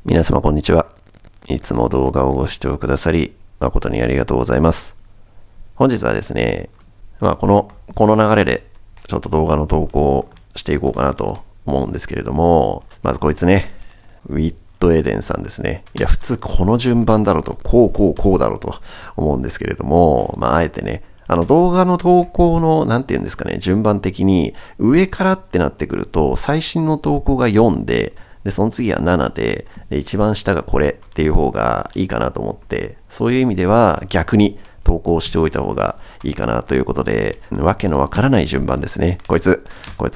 皆様こんにちは。いつも動画をご視聴くださり、誠にありがとうございます。本日はですね、この流れでちょっと動画の投稿をしていこうかなと思うんですけれども、まずこいつね、ウィットエデンさんですね。いや、普通この順番だろうと、こうだろうと思うんですけれども、あえてね、動画の投稿の、なんていうんですかね、順番的に、上からってなってくると、最新の投稿が4で、その次は7で、一番下がこれっていう方がいいかなと思って、そういう意味では逆に投稿しておいた方がいいかなということで、わけのわからない順番ですね。こいつ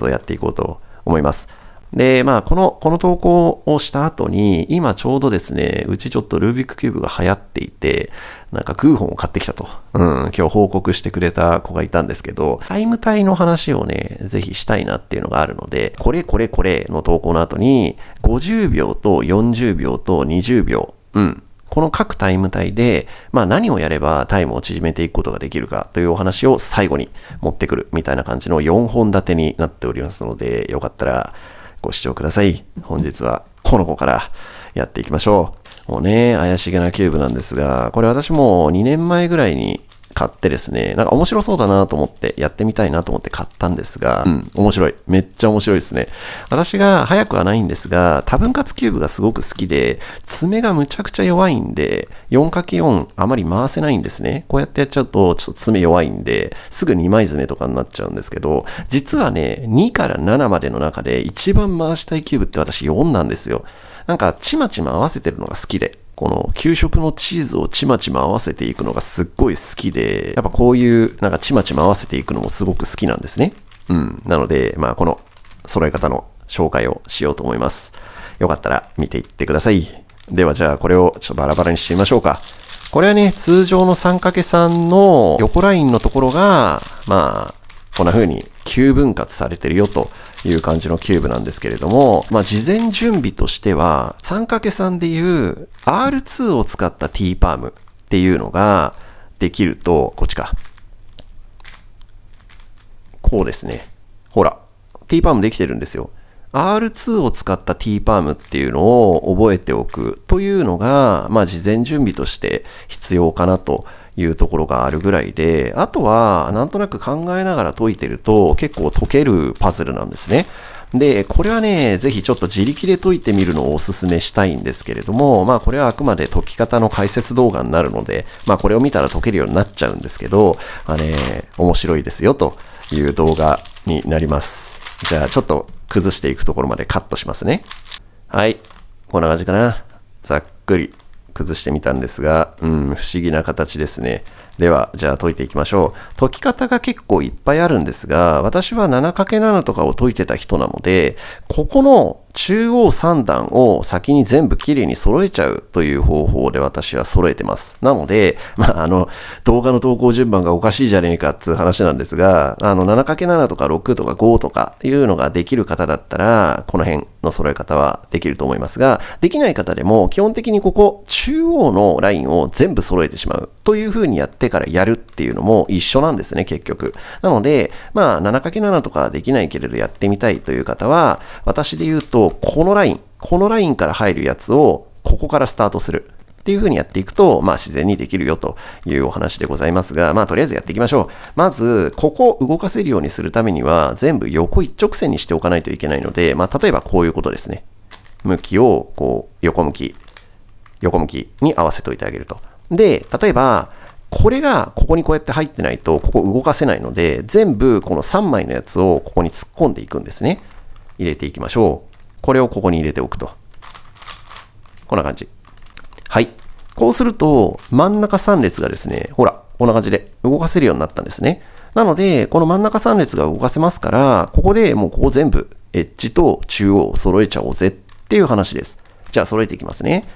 をやっていこうと思います。で、この投稿をした後に、今ちょうどですね、うちちょっとルービックキューブが流行っていて、クーホンを買ってきたと。今日報告してくれた子がいたんですけど、タイム帯の話をね、ぜひしたいなっていうのがあるので、これの投稿の後に、50秒と40秒と20秒。この各タイム帯で、何をやればタイムを縮めていくことができるかというお話を最後に持ってくるみたいな感じの4本立てになっておりますので、よかったらご視聴ください。本日はこの子からやっていきましょう。もうね、怪しげなキューブなんですが、これ私も2年前ぐらいに買ってですね、面白そうだなと思ってやってみたいなと思って買ったんですが、面白い。めっちゃ面白いですね。私が早くはないんですが、多分割キューブがすごく好きで、爪がむちゃくちゃ弱いんで、4×4 あまり回せないんですね。こうやってやっちゃうと、ちょっと爪弱いんで、すぐ2枚爪とかになっちゃうんですけど、実はね、2から7までの中で一番回したいキューブって私4なんですよ。ちまちま合わせてるのが好きで、この給食のチーズをちまちま合わせていくのがすっごい好きで、やっぱこういうちまちま合わせていくのもすごく好きなんですね。なので、この揃え方の紹介をしようと思います。よかったら見ていってください。ではじゃあこれをちょっとバラバラにしてみましょうか。これはね、通常の 3×3 の横ラインのところが、こんな風に9分割されてるよという感じのキューブなんですけれども、事前準備としては 3×3 でいう R2 を使った T パームっていうのができると、こっちか。こうですね。ほら、T パームできてるんですよ。R2 を使った T パームっていうのを覚えておくというのが、事前準備として必要かなというところがあるぐらいで、あとはなんとなく考えながら解いてると結構解けるパズルなんですね。で、これはね、ぜひちょっと自力で解いてみるのをお勧めしたいんですけれども、これはあくまで解き方の解説動画になるので、これを見たら解けるようになっちゃうんですけど、面白いですよという動画になります。じゃあちょっと崩していくところまでカットしますね。はい。こんな感じかな。ざっくり崩してみたんですが、不思議な形ですね。では、じゃあ解いていきましょう。解き方が結構いっぱいあるんですが、私は 7×7 とかを解いてた人なので、ここの中央3段を先に全部きれいに揃えちゃうという方法で私は揃えてます。なので、動画の投稿順番がおかしいじゃねえかっていう話なんですが、7×7 とか6とか5とかいうのができる方だったら、この辺の揃え方はできると思いますが、できない方でも基本的にここ中央のラインを全部揃えてしまうという風にやってからやるっていうのも一緒なんですね、結局。なので、7×7 とかできないけれどやってみたいという方は、私で言うと、このラインから入るやつをここからスタートするっていう風にやっていくと、自然にできるよというお話でございますが、とりあえずやっていきましょう。まず、ここを動かせるようにするためには、全部横一直線にしておかないといけないので、例えばこういうことですね。向きをこう横向きに合わせておいてあげると。で、例えば、これがここにこうやって入ってないと、ここ動かせないので、全部この3枚のやつをここに突っ込んでいくんですね。入れていきましょう。これをここに入れておくと。こんな感じ。はい。こうすると、真ん中3列がですね、ほら、こんな感じで動かせるようになったんですね。なので、この真ん中3列が動かせますから、ここでもうここ全部、エッジと中央を揃えちゃおうぜっていう話です。じゃあ、揃えていきますね。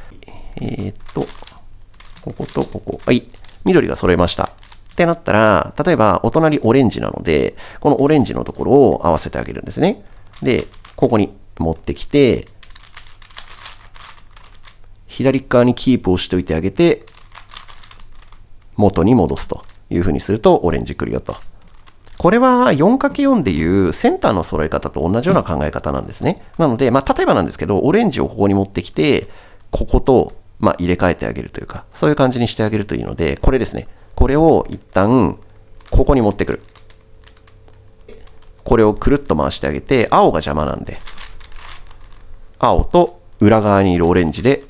こことここ。はい。緑が揃えました。ってなったら、例えば、お隣オレンジなので、このオレンジのところを合わせてあげるんですね。で、ここに持ってきて、左側にキープをしておいてあげて、元に戻すというふうにすると、オレンジ来るよと。これは 4×4 でいうセンターの揃え方と同じような考え方なんですね。なので、例えばなんですけど、オレンジをここに持ってきて、ここと、入れ替えてあげるというか、そういう感じにしてあげるといいので、これですね。これを一旦、ここに持ってくる。これをくるっと回してあげて、青が邪魔なんで、青と裏側にいるオレンジで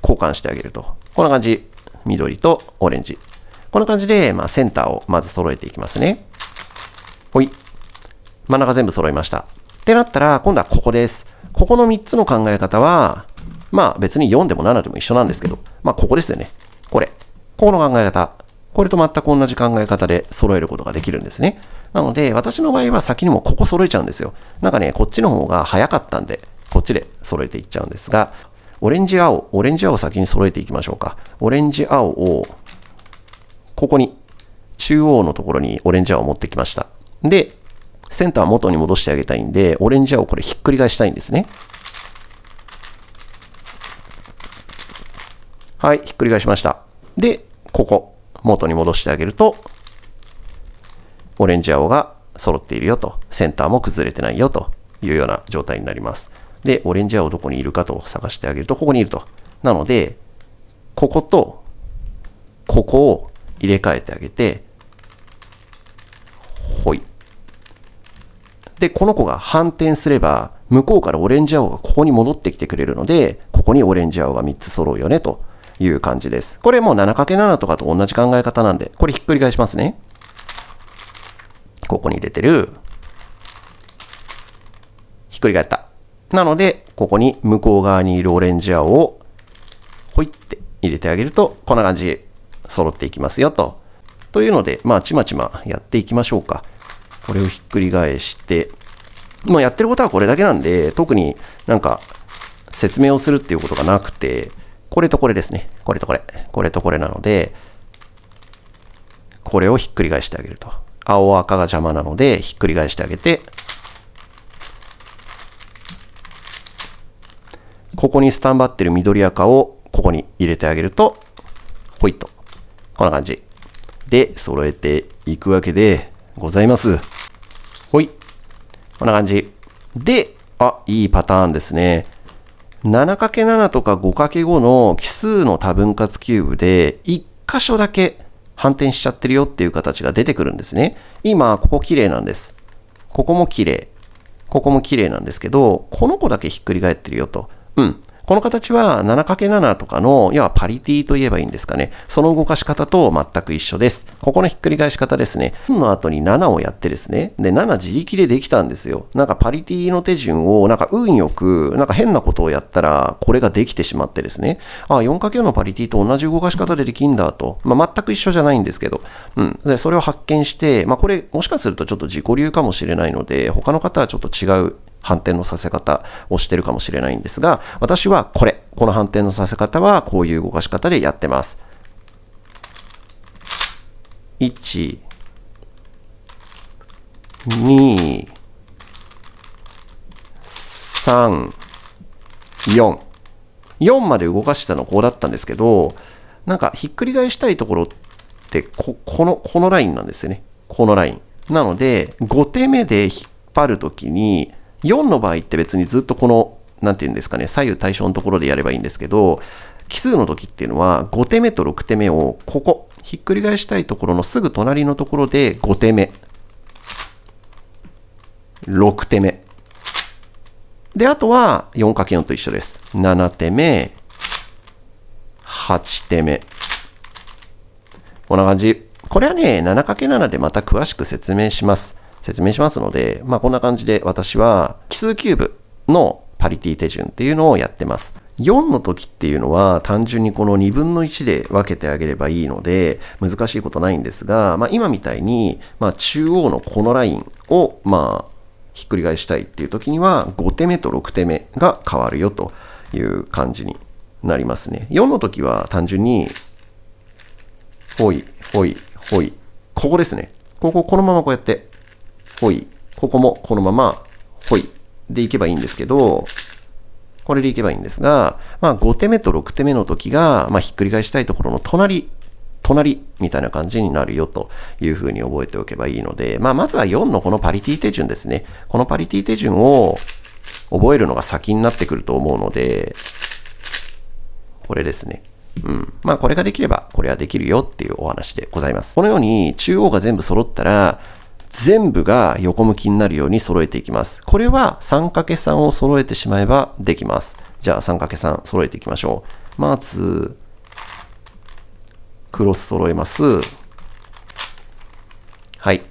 交換してあげると。こんな感じ。緑とオレンジ。こんな感じで、センターをまず揃えていきますね。ほい。真ん中全部揃いました。ってなったら、今度はここです。ここの3つの考え方は、別に4でも7でも一緒なんですけど、ここですよね。これ。ここの考え方。これと全く同じ考え方で揃えることができるんですね。なので、私の場合は先にもここ揃えちゃうんですよ。こっちの方が早かったんで、こっちで揃えていっちゃうんですが、オレンジ青を先に揃えていきましょうか。オレンジ青を、ここに、中央のところにオレンジ青を持ってきました。で、センター元に戻してあげたいんで、オレンジ青をこれひっくり返したいんですね。はい、ひっくり返しました。で、ここ、元に戻してあげると、オレンジ青が揃っているよと、センターも崩れてないよというような状態になります。で、オレンジ青どこにいるかと探してあげると、ここにいると。なので、こことここを入れ替えてあげて、ほい。で、この子が反転すれば、向こうからオレンジ青がここに戻ってきてくれるので、ここにオレンジ青が3つ揃うよねという感じです。これもう 7×7 とかと同じ考え方なんで、これひっくり返しますね。ここに出てる。ひっくり返った。なので、ここに向こう側にいるオレンジ青を、ほいって入れてあげると、こんな感じ、揃っていきますよと。というので、ちまちまやっていきましょうか。これをひっくり返して、やってることはこれだけなんで、特に説明をするっていうことがなくて、これとこれですね。これとこれ。これとこれなので、これをひっくり返してあげると。青赤が邪魔なので、ひっくり返してあげて、ここにスタンバってる緑赤をここに入れてあげると、ほいっと。こんな感じ。で、揃えていくわけでございます。ほい。こんな感じ。で、いいパターンですね。7×7 とか 5×5 の奇数の多分割キューブで、1箇所だけ反転しちゃってるよっていう形が出てくるんですね。今、ここ綺麗なんです。ここも綺麗。ここも綺麗なんですけど、この子だけひっくり返ってるよと。この形は 7×7 とかの、要はパリティと言えばいいんですかね。その動かし方と全く一緒です。ここのひっくり返し方ですね。の後に7をやってですね。で、7自力でできたんですよ。パリティの手順を、運よく、変なことをやったら、これができてしまってですね。4×4 のパリティと同じ動かし方でできんだと。全く一緒じゃないんですけど。で、それを発見して、これ、もしかするとちょっと自己流かもしれないので、他の方はちょっと違う反転のさせ方をしてるかもしれないんですが、私はこの反転のさせ方はこういう動かし方でやってます。1、2、3、4。4まで動かしたのこうだったんですけど、ひっくり返したいところってこのラインなんですよね。このライン。なので、5手目で引っ張るときに、4の場合って別にずっとなんていうんですかね、左右対称のところでやればいいんですけど、奇数の時っていうのは5手目と6手目をひっくり返したいところのすぐ隣のところで5手目、6手目。で、あとは 4×4 と一緒です。7手目、8手目。こんな感じ。これはね、7×7 でまた詳しく説明しますので、こんな感じで私は奇数キューブのパリティ手順っていうのをやってます。4の時っていうのは単純にこの2分の1で分けてあげればいいので難しいことないんですが、今みたいに、中央のこのラインをひっくり返したいっていう時には5手目と6手目が変わるよという感じになりますね。4の時は単純にほいほいほい、ここですね。このままこうやってほい、ここもこのままほいでいけばいいんですけど、これでいけばいいんですが、5手目と6手目の時が、ひっくり返したいところの隣みたいな感じになるよというふうに覚えておけばいいので、まずは4のこのパリティ手順ですね。このパリティ手順を覚えるのが先になってくると思うので、これですね。まあこれができればこれはできるよっていうお話でございます。このように中央が全部揃ったら全部が横向きになるように揃えていきます。これは 3×3 を揃えてしまえばできます。じゃあ 3×3 揃えていきましょう。まずクロス揃えます。はい。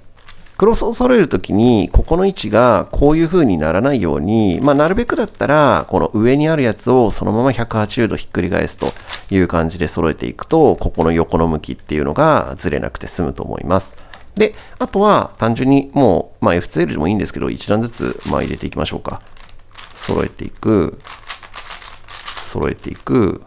クロスを揃えるときに、ここの位置がこういう風にならないように、なるべくだったら、この上にあるやつをそのまま180度ひっくり返すという感じで揃えていくと、ここの横の向きっていうのがずれなくて済むと思います。で、あとは単純にもう、F2L でもいいんですけど、一段ずつ入れていきましょうか。揃えていく、揃えていく、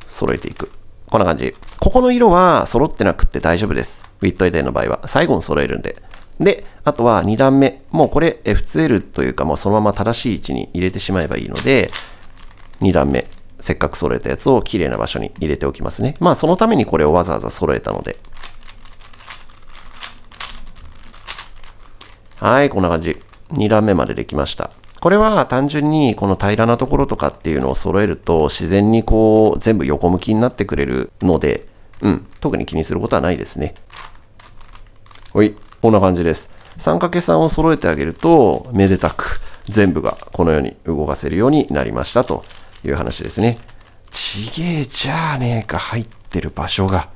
揃えていく。こんな感じ。ここの色は揃ってなくて大丈夫です。ウィットエデンの場合は。最後に揃えるんで。で、あとは2段目。もうこれ F2L というか、もうそのまま正しい位置に入れてしまえばいいので、2段目。せっかく揃えたやつを綺麗な場所に入れておきますね。そのためにこれをわざわざ揃えたので。はい、こんな感じ。2段目までできました。これは単純にこの平らなところとかっていうのを揃えると自然にこう全部横向きになってくれるので、特に気にすることはないですね。はい、こんな感じです。3×3 を揃えてあげると、めでたく全部がこのように動かせるようになりましたという話ですね。ちげえじゃあねえか、入ってる場所が。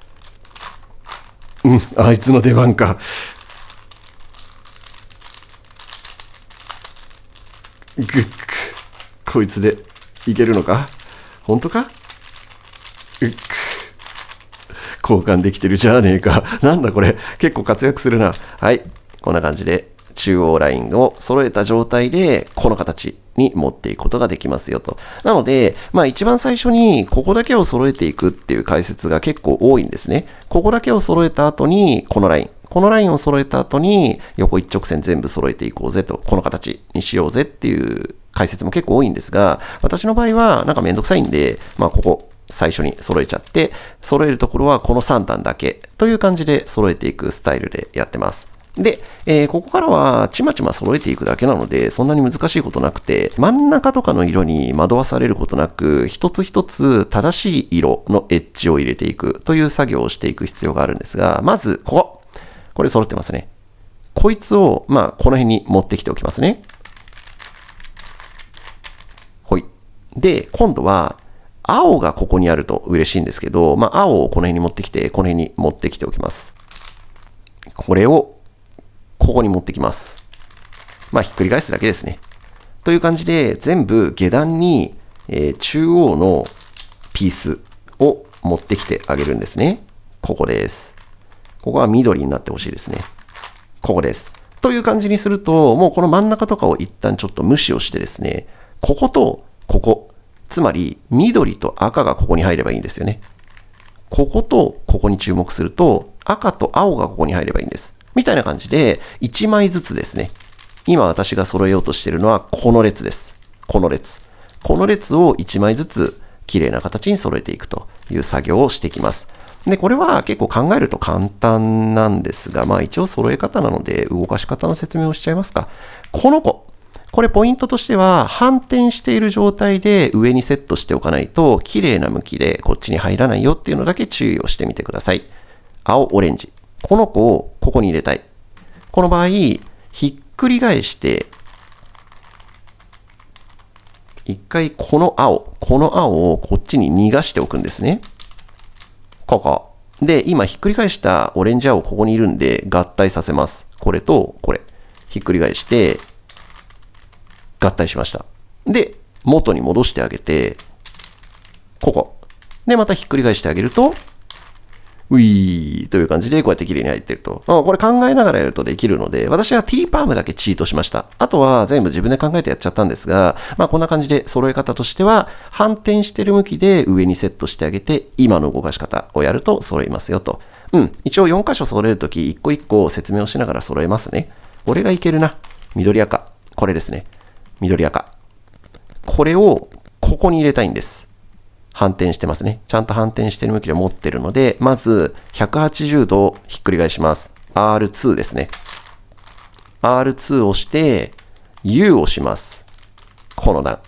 あいつの出番か。ぐっく、こいつでいけるのか？本当か？うっく、交換できてるじゃねえか。なんだこれ、結構活躍するな。はい、こんな感じで中央ラインを揃えた状態でこの形に持っていくことができますよと。なので、一番最初にここだけを揃えていくっていう解説が結構多いんですね。ここだけを揃えた後にこのライン。このラインを揃えた後に横一直線全部揃えていこうぜと、この形にしようぜっていう解説も結構多いんですが、私の場合はなんかめんどくさいんで、ここ最初に揃えちゃって、揃えるところはこの3段だけという感じで揃えていくスタイルでやってます。で、ここからはちまちま揃えていくだけなので、そんなに難しいことなくて、真ん中とかの色に惑わされることなく、一つ一つ正しい色のエッジを入れていくという作業をしていく必要があるんですが、まずこれ揃ってますね。こいつを、この辺に持ってきておきますね。ほい。で、今度は、青がここにあると嬉しいんですけど、青をこの辺に持ってきて、この辺に持ってきておきます。これを、ここに持ってきます。ひっくり返すだけですね。という感じで、全部下段に、中央のピースを持ってきてあげるんですね。ここです。ここは緑になってほしいですね。ここです。という感じにすると、もうこの真ん中とかを一旦ちょっと無視をしてですね、こことここ、つまり緑と赤がここに入ればいいんですよね。こことここに注目すると、赤と青がここに入ればいいんです。みたいな感じで、1枚ずつですね。今私が揃えようとしているのはこの列です。この列。この列を1枚ずつ綺麗な形に揃えていくという作業をしていきます。で、これは結構考えると簡単なんですが、一応揃え方なので動かし方の説明をしちゃいますか。この子。これポイントとしては反転している状態で上にセットしておかないと綺麗な向きでこっちに入らないよっていうのだけ注意をしてみてください。青、オレンジ。この子をここに入れたい。この場合、ひっくり返して、一回この青をこっちに逃がしておくんですね。ここ。で、今ひっくり返したオレンジ青ここにいるんで合体させます。これとこれ。ひっくり返して、合体しました。で、元に戻してあげて、ここ。で、またひっくり返してあげると、ウィーという感じでこうやって綺麗に入ってると。これ考えながらやるとできるので、私は T パームだけチートしました。あとは全部自分で考えてやっちゃったんですが、こんな感じで揃え方としては、反転してる向きで上にセットしてあげて、今の動かし方をやると揃いますよと。一応4箇所揃えるとき、一個一個説明をしながら揃えますね。俺がいけるな。緑赤。これですね。緑赤。これをここに入れたいんです。反転してますね。ちゃんと反転してる向きで持ってるので、まず180度ひっくり返します。R2 ですね。R2 を押して、U をします。この段。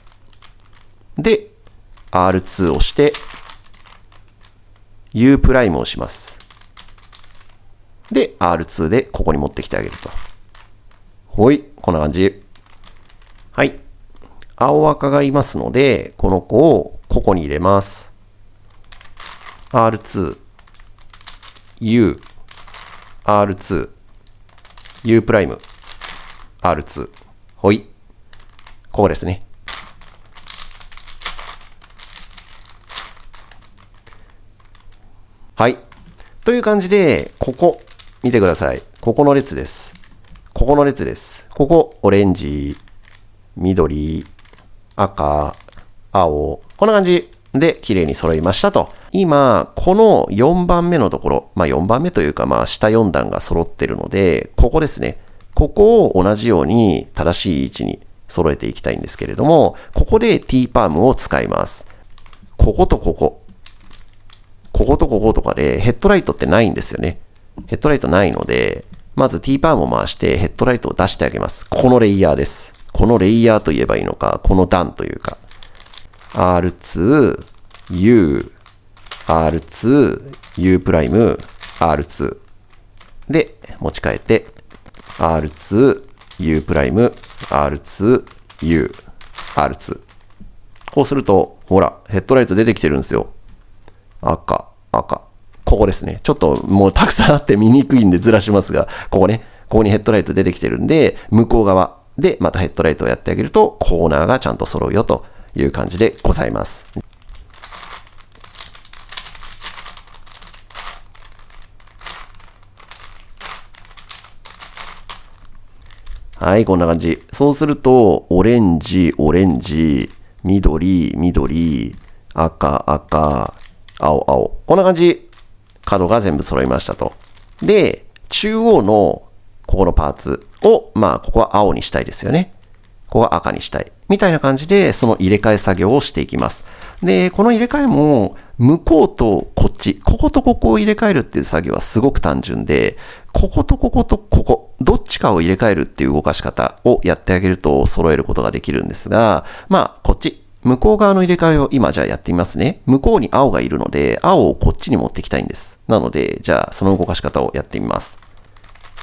で、R2 をして、U プライムをします。で、R2 でここに持ってきてあげると。ほい、こんな感じ。はい。青赤がいますので、この子をここに入れます。R2、U、R2、U プライム、R2。ほい。ここですね。はい。という感じで、ここ、見てください。ここの列です。ここの列です。ここ、オレンジ、緑、赤、青、こんな感じで綺麗に揃いましたと。今、この4番目のところ、4番目というか、下4段が揃ってるので、ここですね。ここを同じように正しい位置に揃えていきたいんですけれども、ここで T パームを使います。こことここ。こことこことかでヘッドライトってないんですよね。ヘッドライトないので、まず T パームを回してヘッドライトを出してあげます。このレイヤーです。このレイヤーと言えばいいのか、この段というか。R2、U、R2、U プライム、R2。で、持ち替えて、R2、U プライム、R2、U、R2。こうすると、ほら、ヘッドライト出てきてるんですよ。赤、赤。ここですね。ちょっともうたくさんあって見にくいんでずらしますが、ここね、ここにヘッドライト出てきてるんで、向こう側でまたヘッドライトをやってあげると、コーナーがちゃんと揃うよという感じでございます。はい、こんな感じ。そうすると、オレンジ、オレンジ、緑、緑、赤、赤、青、青。こんな感じ。角が全部揃いましたと。で、中央のここのパーツを、ここは青にしたいですよね。ここは赤にしたい。みたいな感じで、その入れ替え作業をしていきます。で、この入れ替えも、向こうとこっち、こことここを入れ替えるっていう作業はすごく単純で、こことこことここ、どっちかを入れ替えるっていう動かし方をやってあげると揃えることができるんですが、こっち、向こう側の入れ替えを今じゃあやってみますね。向こうに青がいるので、青をこっちに持っていきたいんです。なので、じゃあその動かし方をやってみます。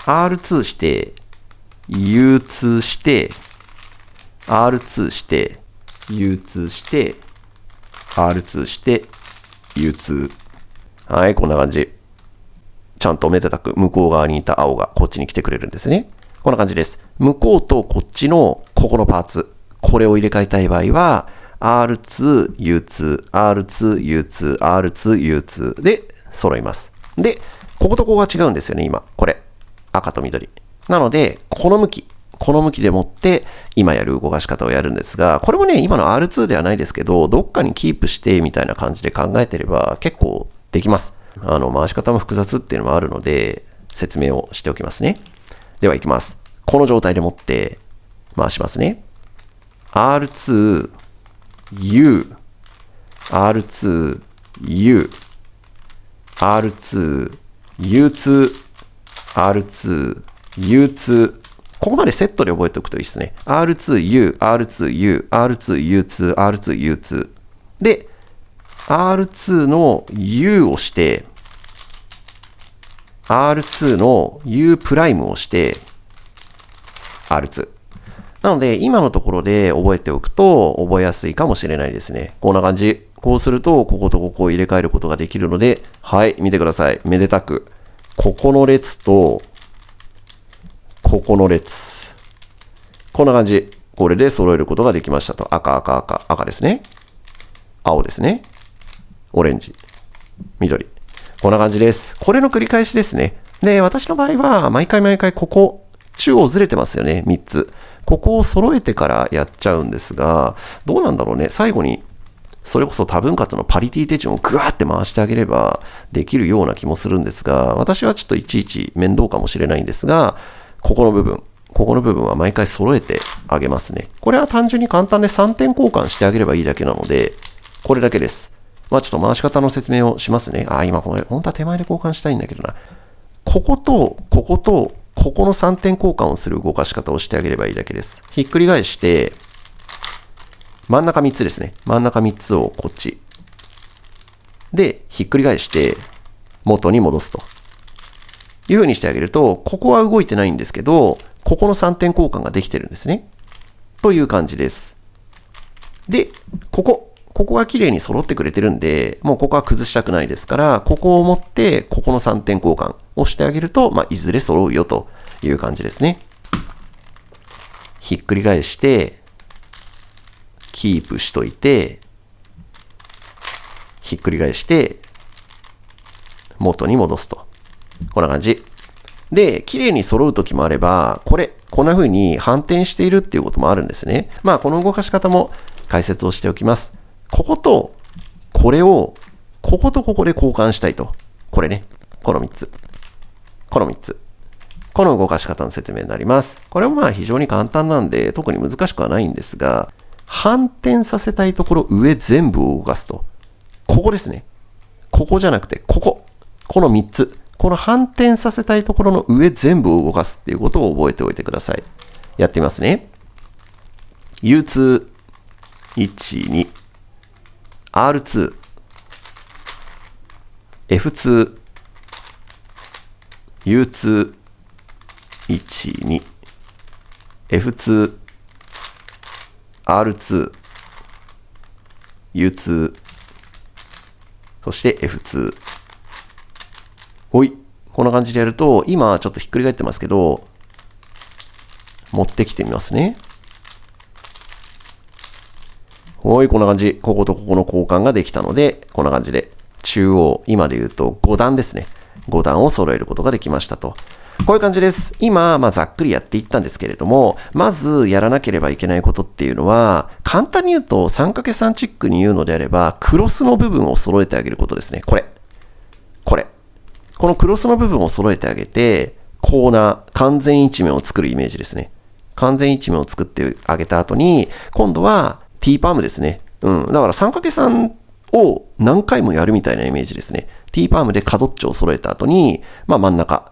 R2 して、U2 して、R2 して、U2 して、R2 して、U2。はい、こんな感じ。ちゃんとめでたく向こう側にいた青がこっちに来てくれるんですね。こんな感じです。向こうとこっちのここのパーツ。これを入れ替えたい場合は、R2、U2、R2、U2、R2、U2 で揃います。で、こことここが違うんですよね、今。これ。赤と緑。なので、この向きでもって今やる動かし方をやるんですが、これもね、今の R2 ではないですけど、どっかにキープしてみたいな感じで考えてれば結構できます。回し方も複雑っていうのもあるので、説明をしておきますね。では行きます。この状態でもって回しますね。R2、U、R2、U、R2、U2、R2、U2。ここまでセットで覚えておくといいですね。R2U、R2U、R2U2、R2U2。で、R2 の U をして、R2 の U プライムをして、R2。なので、今のところで覚えておくと覚えやすいかもしれないですね。こんな感じ。こうすると、こことここを入れ替えることができるので、はい、見てください。めでたく。ここの列と、ここの列。こんな感じ。これで揃えることができましたと。赤、赤、赤、赤ですね。青ですね。オレンジ。緑。こんな感じです。これの繰り返しですね。で、私の場合は、毎回毎回ここ、中央ずれてますよね。3つ。ここを揃えてからやっちゃうんですが、どうなんだろうね。最後に、それこそ多分割のパリティ手順をグワーって回してあげればできるような気もするんですが、私はちょっといちいち面倒かもしれないんですが、ここの部分は毎回揃えてあげますね。これは単純に簡単で3点交換してあげればいいだけなので、これだけです。ちょっと回し方の説明をしますね。今これ、本当は手前で交換したいんだけどな。ここと、ここと、ここの3点交換をする動かし方をしてあげればいいだけです。ひっくり返して、真ん中3つですね。真ん中3つをこっち。で、ひっくり返して、元に戻すと。いう風にしてあげると、ここは動いてないんですけど、ここの3点交換ができてるんですね。という感じです。で、ここが綺麗に揃ってくれてるんで、もうここは崩したくないですから、ここを持って、ここの3点交換をしてあげると、いずれ揃うよという感じですね。ひっくり返して、キープしといて、ひっくり返して、元に戻すと。こんな感じ。で、綺麗に揃う時もあれば、こんな風に反転しているっていうこともあるんですね。この動かし方も解説をしておきます。こことこれを、こことここで交換したいと。これね。この3つ。この3つ。この動かし方の説明になります。これも非常に簡単なんで、特に難しくはないんですが、反転させたいところ上全部を動かすと。ここですね。ここじゃなくて、ここ。この3つ。この反転させたいところの上全部を動かすっていうことを覚えておいてください。やってみますね。U2、1、2、R2、F2、U2、1、2、F2、R2、U2、そして F2。ほい。こんな感じでやると、今ちょっとひっくり返ってますけど、持ってきてみますね。ほい、こんな感じ。こことここの交換ができたので、こんな感じで、中央、今で言うと5段ですね。5段を揃えることができましたと。こういう感じです。今、ざっくりやっていったんですけれども、まずやらなければいけないことっていうのは、簡単に言うと 3×3 チックに言うのであれば、クロスの部分を揃えてあげることですね。これ。このクロスの部分を揃えてあげて、コーナー、完全一面を作るイメージですね。完全一面を作ってあげた後に、今度は T パームですね。だから 3×3 を何回もやるみたいなイメージですね。T パームで角っちょを揃えた後に、真ん中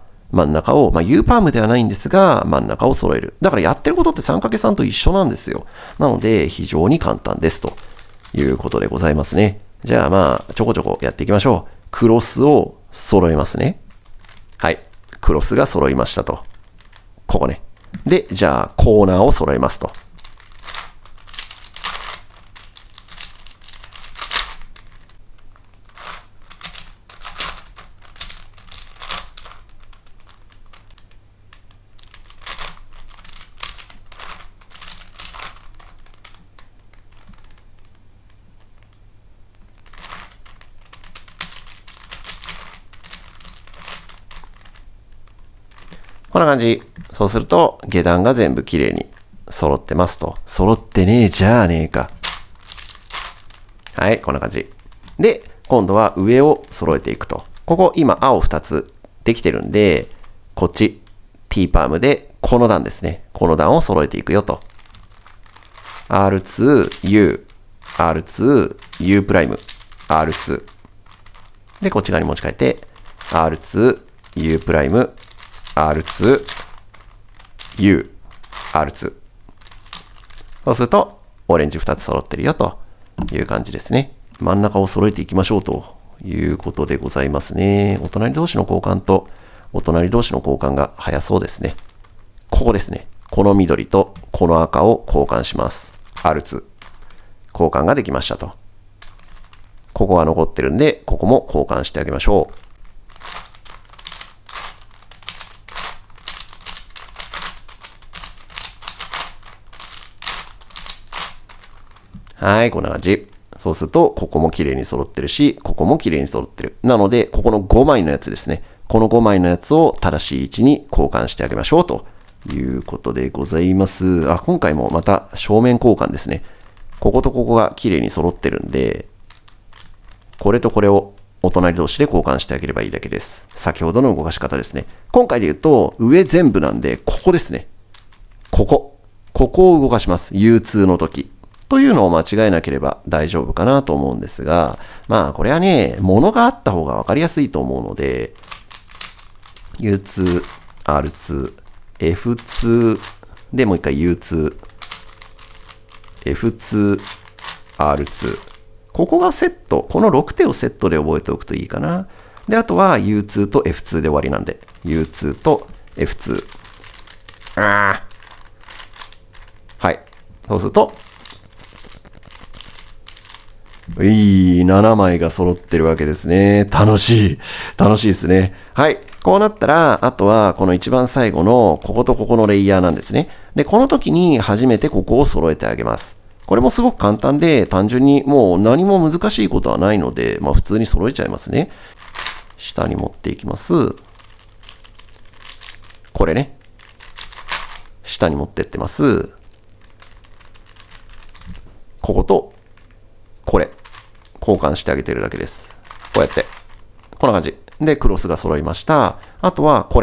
を、U パームではないんですが、真ん中を揃える。だからやってることって 3×3 と一緒なんですよ。なので、非常に簡単ですということでございますね。じゃあちょこちょこやっていきましょう。クロスを揃えますね。はい。クロスが揃いましたと。ここね。で、じゃあコーナーを揃えますと。こんな感じ。そうすると、下段が全部きれいに揃ってますと。揃ってねえじゃねえか。はい、こんな感じ。で、今度は上を揃えていくと。ここ、今、青2つできてるんで、こっち、T パームで、この段ですね。この段を揃えていくよと。R2、U、R2、U プライム、R2。で、こっち側に持ち替えて、R2、U プライム、R2、U、R2。そうすると、オレンジ2つ揃ってるよという感じですね。真ん中を揃えていきましょうということでございますね。お隣同士の交換とお隣同士の交換が早そうですね。ここですね。この緑とこの赤を交換します。R2。交換ができましたと。ここが残ってるんで、ここも交換してあげましょう。はい、こんな感じ。そうすると、ここも綺麗に揃ってるし、ここも綺麗に揃ってる。なので、ここの5枚のやつですね。この5枚のやつを正しい位置に交換してあげましょうということでございます。今回もまた正面交換ですね。こことここが綺麗に揃ってるんで、これとこれをお隣同士で交換してあげればいいだけです。先ほどの動かし方ですね。今回で言うと、上全部なんで、ここですね。ここを動かします。U2 の時。というのを間違えなければ大丈夫かなと思うんですが、これはね、物があった方が分かりやすいと思うので、U2、R2、F2 でもう一回 U2、F2、R2。ここがセット。この6手をセットで覚えておくといいかな。で、あとは U2 と F2 で終わりなんで。U2 と F2。はい。そうすると、7枚が揃ってるわけですね。楽しい。楽しいですね。はい。こうなったら、あとはこの一番最後のこことここのレイヤーなんですね。で、この時に初めてここを揃えてあげます。これもすごく簡単で、単純にもう何も難しいことはないので、普通に揃えちゃいますね。下に持っていきます。これね。下に持ってってます。こことこれ交換してあげてるだけです。こうやってこんな感じでクロスが揃いました。あとはこ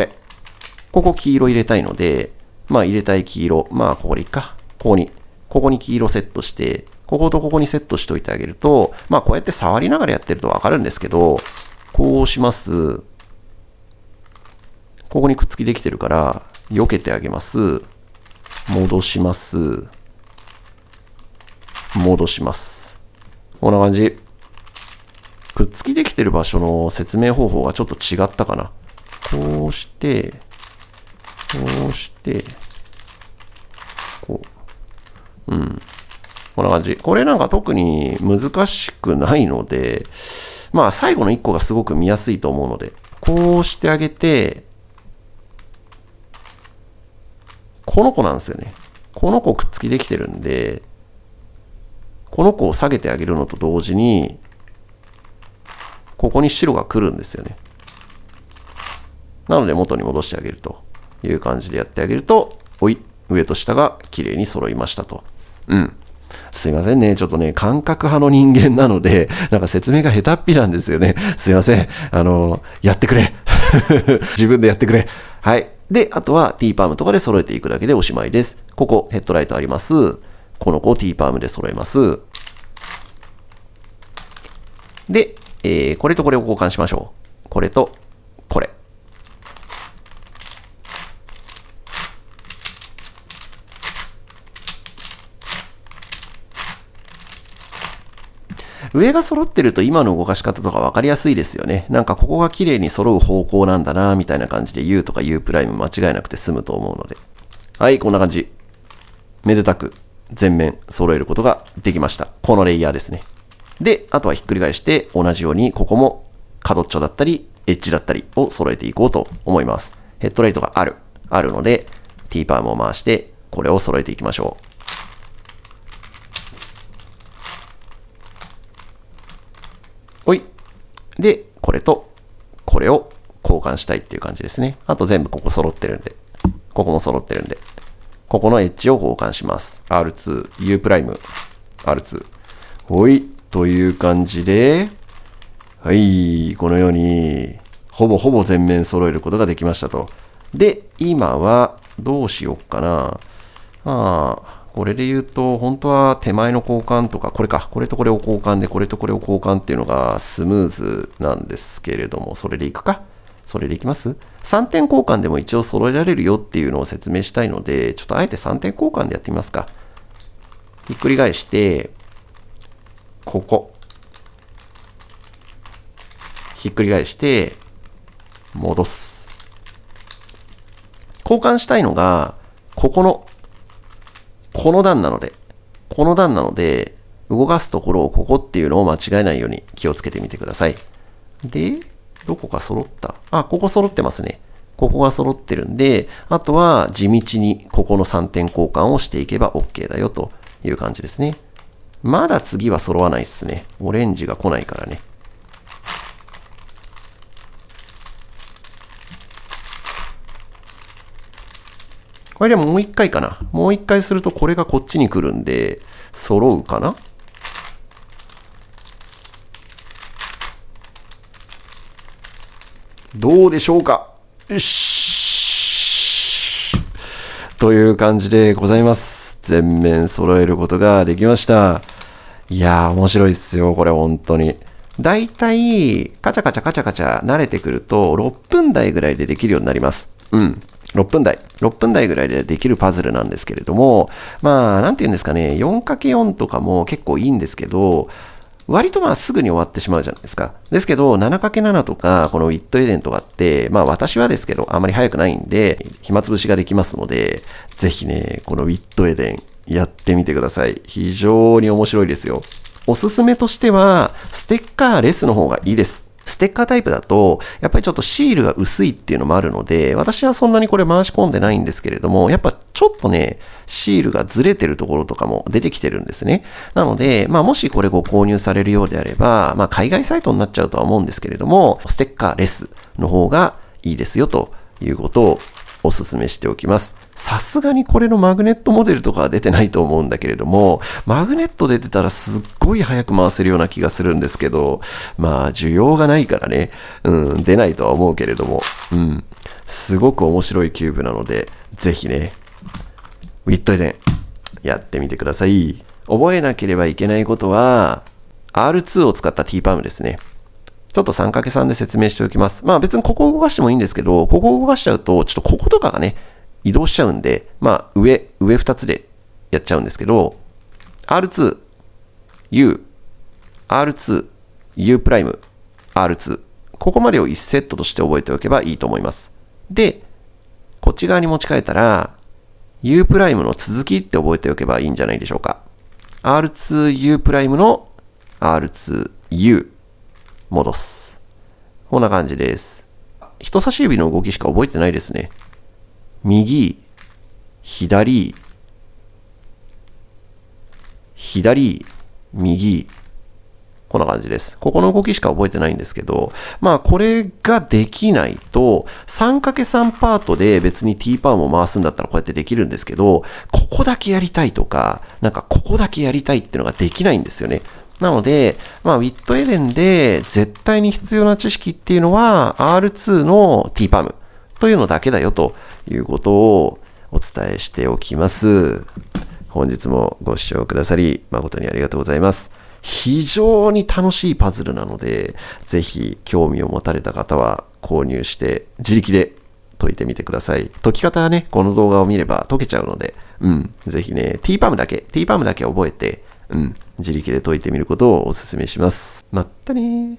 こ黄色入れたいので、入れたい黄色、ここでいいか。ここに黄色セットして、こことここにセットしておいてあげると、こうやって触りながらやってるとわかるんですけど、こうします。ここにくっつきできてるから避けてあげます。戻します。戻します。こんな感じ。くっつきできてる場所の説明方法がちょっと違ったかな。こうして、こうして、こう。こんな感じ。これなんか特に難しくないので、最後の1個がすごく見やすいと思うので、こうしてあげて、この子なんですよね。この子くっつきできてるんで、この子を下げてあげるのと同時に、ここに白が来るんですよね。なので元に戻してあげるという感じでやってあげると、上と下が綺麗に揃いましたと。すいませんね。ちょっとね、感覚派の人間なので、なんか説明が下手っぴなんですよね。すいません。やってくれ。自分でやってくれ。はい。で、あとは T パームとかで揃えていくだけでおしまいです。ここ、ヘッドライトあります。この子を T パームで揃えます。で、これとこれを交換しましょう。これと、これ。上が揃ってると今の動かし方とか分かりやすいですよね。なんかここが綺麗に揃う方向なんだなみたいな感じで U とか U' 間違いなくて済むと思うので。はい、こんな感じ。めでたく全面揃えることができました。このレイヤーですね。で、あとはひっくり返して同じようにここも角っちょだったりエッジだったりを揃えていこうと思います。ヘッドライトがあるので T パームを回してこれを揃えていきましょう。で、これとこれを交換したいっていう感じですね。あと全部ここ揃ってるんで、ここも揃ってるんで、ここのエッジを交換します。R2、U'、R2。という感じで、はい、このように、ほぼほぼ全面揃えることができましたと。で、今はどうしようかな。これで言うと、本当は手前の交換とか、これとこれを交換で、これとこれを交換っていうのがスムーズなんですけれども、それでいくか。それでいきます ?3 点交換でも一応揃えられるよっていうのを説明したいので、ちょっとあえて3点交換でやってみますか。ひっくり返して、ここ。ひっくり返して、戻す。交換したいのが、この段なので、動かすところをここっていうのを間違えないように気をつけてみてください。で、どこか揃った？ここ揃ってますね。ここが揃ってるんで、あとは地道にここの3点交換をしていけば OK だよという感じですね。まだ次は揃わないっすね。オレンジが来ないからね。これでももう一回かな。もう一回するとこれがこっちに来るんで、揃うかな？どうでしょうか？よし！という感じでございます。全面揃えることができました。いやー、面白いっすよ、これ本当に。だいたいカチャカチャ慣れてくると6分台ぐらいでできるようになります。6分台ぐらいでできるパズルなんですけれども、まあ、なんて言うんですかね、4×4 とかも結構いいんですけど、割とまあすぐに終わってしまうじゃないですか。ですけど、7×7 とか、このウィットエデンとかって、まあ私はですけど、あまり早くないんで、暇つぶしができますので、ぜひね、このウィットエデンやってみてください。非常に面白いですよ。おすすめとしては、ステッカーレスの方がいいです。ステッカータイプだと、やっぱりちょっとシールが薄いっていうのもあるので、私はそんなにこれ回し込んでないんですけれども、やっぱちょっとね、シールがずれてるところとかも出てきてるんですね。なので、まあもしこれご購入されるようであれば、まあ海外サイトになっちゃうとは思うんですけれども、ステッカーレスの方がいいですよということをお勧めしておきます。さすがにこれのマグネットモデルとかは出てないと思うんだけれども、マグネット出てたらすっごい早く回せるような気がするんですけど、まあ需要がないからね、出ないとは思うけれども、すごく面白いキューブなので、ぜひね、ウィットエデンやってみてください。覚えなければいけないことは、R2 を使った T パームですね。ちょっと 3×3 で説明しておきます。まあ別にここを動かしてもいいんですけど、ここを動かしちゃうと、ちょっとこことかがね、移動しちゃうんで、まあ上2つでやっちゃうんですけど、R2、U、R2、U プライム、R2。ここまでを1セットとして覚えておけばいいと思います。で、こっち側に持ち替えたら、U プライムの続きって覚えておけばいいんじゃないでしょうか。R2U プライムの R2U。戻す。こんな感じです。人差し指の動きしか覚えてないですね。右、左、左、右。こんな感じです。ここの動きしか覚えてないんですけど、まあこれができないと、3×3 パートで別に T パームを回すんだったらこうやってできるんですけど、ここだけやりたいとか、なんかここだけやりたいっていうのができないんですよね。なので、まあ、ウィットエデンで絶対に必要な知識っていうのは R2 の T パームというのだけだよということをお伝えしておきます。本日もご視聴くださり誠にありがとうございます。非常に楽しいパズルなので、ぜひ興味を持たれた方は購入して自力で解いてみてください。解き方はね、この動画を見れば解けちゃうので、ぜひね、T パームだけ覚えて、自力で解いてみることをお勧めします。まったねー。